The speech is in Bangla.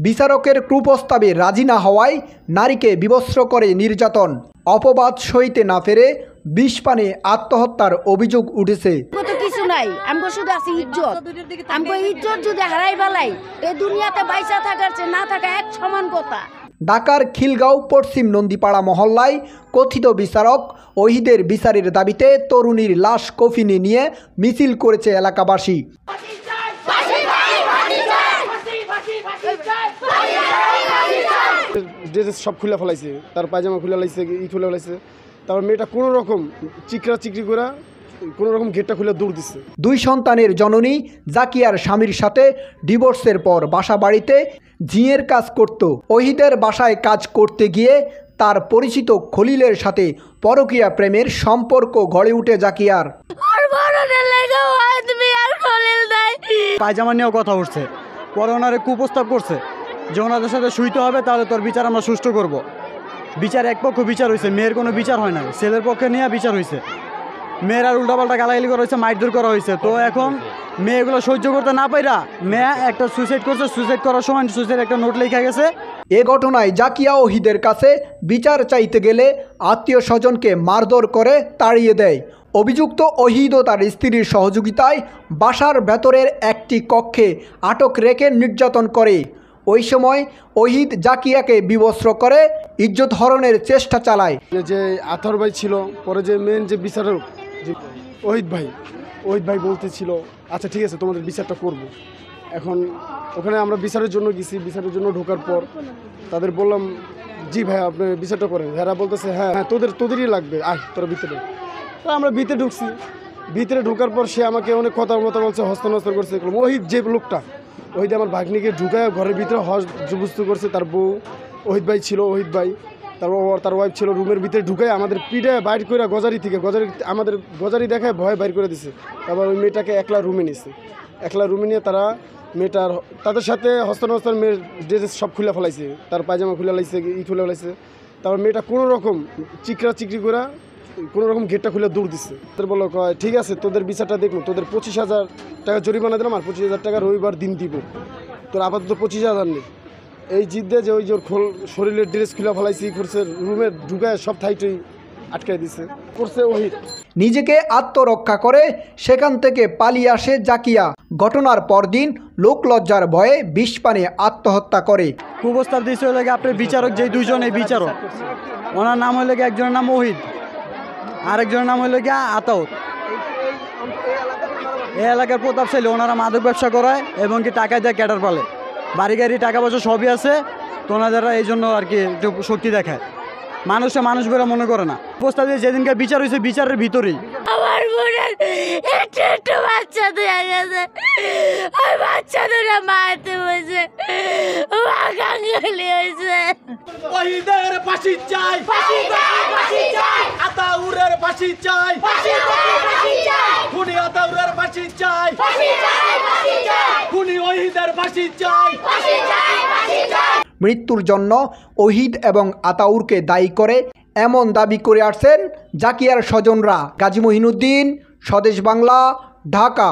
বিচারকের কুপ্রস্তাবে রাজি না হওয়ায় নারীকে বিবস্ত্র করে নির্যাতন, অপবাদ সইতে না পেরে বিষ পানে আত্মহত্যার অভিযোগ উঠেছে। কিছু নাই, আমগো শুধু আছে ইজ্জত। আমগো ইজ্জত যদি হারাই ফেলাই এই দুনিয়াতে বাইসা থাকার চেয়ে না থাকা এক সমান কথা। ঢাকার খিলগাঁও পশ্চিম নন্দীপাড়া মহল্লায় কথিত বিচারক ওহিদের বিচারের দাবিতে তরুণীর লাশ কফিনে নিয়ে মিছিল করেছে এলাকাবাসী। ড্রেস সব খুলে ফেলাইছে, তার পায়জামা খুলে ফেলাইছে, খুলে ফেলাইছে। তারপর মেয়েটা কোনো রকম চিকরি করে কোনো রকম গেটটা খুলে দৌড় দিচ্ছে। 2 সন্তানের জননী জাকিয়ার স্বামীর সাথে ডিভোর্সের পর বাসা বাড়িতে ঝিঁয়ের কাজ করত। ওহিদের বাসায় কাজ করতে গিয়ে তার পরিচিত খলিলের সাথে পরকীয়া প্রেমের সম্পর্ক গড়ে উঠে জাকিয়ার। পায়জামা নিয়েও কথা উঠছে, পরে ওনারে কুপ্রস্তাব করছে যে ওনাদের সাথে শুইতে হবে, তাহলে তোর বিচার আমরা সুষ্ঠু করব। বিচার এক পক্ষ বিচার হয়েছে, মেয়ের কোনো বিচার হয় না, ছেলের পক্ষে নিয়ে বিচার হয়েছে। মেয়ের আর উল্টাপাল্টা গালাগালি করা হয়েছে, মারধর করা হয়েছে। তো এখন মেয়েগুলো সহ্য করতে না পাইরা মেয়ে একটা সুইসাইড করছে, সুইসাইড করার সময় সুইসাইড একটা নোট লেখা গেছে। এ ঘটনায় জাকিয়া ওহিদের কাছে বিচার চাইতে গেলে আত্মীয় স্বজনকে মারধর করে তাড়িয়ে দেয়। অভিযুক্ত ওহিদ ও তার স্ত্রীর সহযোগিতায় বাসার ভেতরের একটি কক্ষে আটক রেখে নির্যাতন করে। ওই সময় ওহিদ জাকিয়াকে বিবস্ত্র করে ইজ্জত হরণের চেষ্টা চালায়। যে আতর ভাই ছিল, পরে যে মেন যে বিচারক যে ওহিদ ভাই বলতেছিল, আচ্ছা ঠিক আছে তোমাদের বিচারটা করব। এখন ওখানে আমরা বিচারের জন্য গেছি, বিচারের জন্য ঢোকার পর তাদের বললাম জি ভাই আপনি বিচারটা করেন। এরা বলতেছে হ্যাঁ তোদেরই লাগবে, আয় তোরা ভিতরে। তো আমরা ভিতরে ঢুকছি, ভিতরে ঢোকার পর সে আমাকে অনেক কথা বলছে, হস্তনস্ত করছে। ওহিদ যে লোকটা, ওহিদ আমার ভাগ্নিকে ঢুকায় ঘরের ভিতরে জবরদস্তি করছে। তার বউ ওহিদ ভাই ছিল, ওহিদ ভাই তার ওয়াইফ ছিল, রুমের ভিতরে ঢুকায় আমাদের পিঠে বাইর করে আমাদের গজারি দেখায় ভয় বাইর করে দিছে। তারপর ওই মেয়েটাকে একলা রুমে নিয়ে তারা তাদের সাথে হস্তনস্তার মেয়ের ড্রেস সব খুলে ফেলাইছে, তার পায়জামা খুলে ফেলাইছে, খুলে ফেলাইছে। তারপর মেয়েটা কোনো রকম চিকরি করে কোনো রকম গেটটা খুলে দৌড় দিচ্ছে। তাদের বললো কয় ঠিক আছে তোদের বিচারটা দেখবো, তোদের 25,000 টাকা জরিমানা দিলাম, আর 25,000 টাকা রবিবার দিন দিব, তোর আপাতত 25,000 নেই। এই জিদ্দে যে ওই যে শরীরের ড্রেস খুলে ফেলাইছি করছে, রুমে ঢুকায় সব থাইটই আটকাই দিছে করছে ওহিদ। নিজেকে আত্মরক্ষা করে সেখান থেকে পালিয়ে আসে জাকিয়া। ঘটনার পরদিন লোকলজ্জার ভয়ে বিষ পানে আত্মহত্যা করে। কুপ্রস্তাব দিয়েছে হলে আপনার বিচারক, যে দুইজন এই বিচারক, ওনার নাম হইলে একজনের নাম ওহিদ, আরেকজনের নাম হইলে গিয়া আতাউর। এই এলাকার প্রতাপশালী, ওনারা মাদক ব্যবসা করায় এবং কি টাকা দেয়, ক্যাটার পালে, বাড়ি গাড়ি টাকা পয়সা সবই আছে। তো ওনারা এই জন্য আর কি একটু শক্তি দেখায়, মানুষ বেরা মনে করে না। প্রস্তাব দিয়ে যেদিনকার বিচার হয়েছে বিচারের ভিতরেই আমার বোনের একটু বাচ্চা দেয়া গেছে, ওই বাচ্চা দুটো মারতে বসে হয়েছে। ওহিদের ফাঁসি চাই, আতাউরের ফাঁসি চাই, খুনি আতাউরের ফাঁসি চাই, খুনি ওহিদের ফাঁসি চাই। মৃত্যুর জন্য ওহিদ এবং আতাউরকে দায়ী করে এমন দাবি করে আসছেন জাকিয়ার স্বজনরা। গাজী মহিনুদ্দিন, স্বদেশ বাংলা, ঢাকা।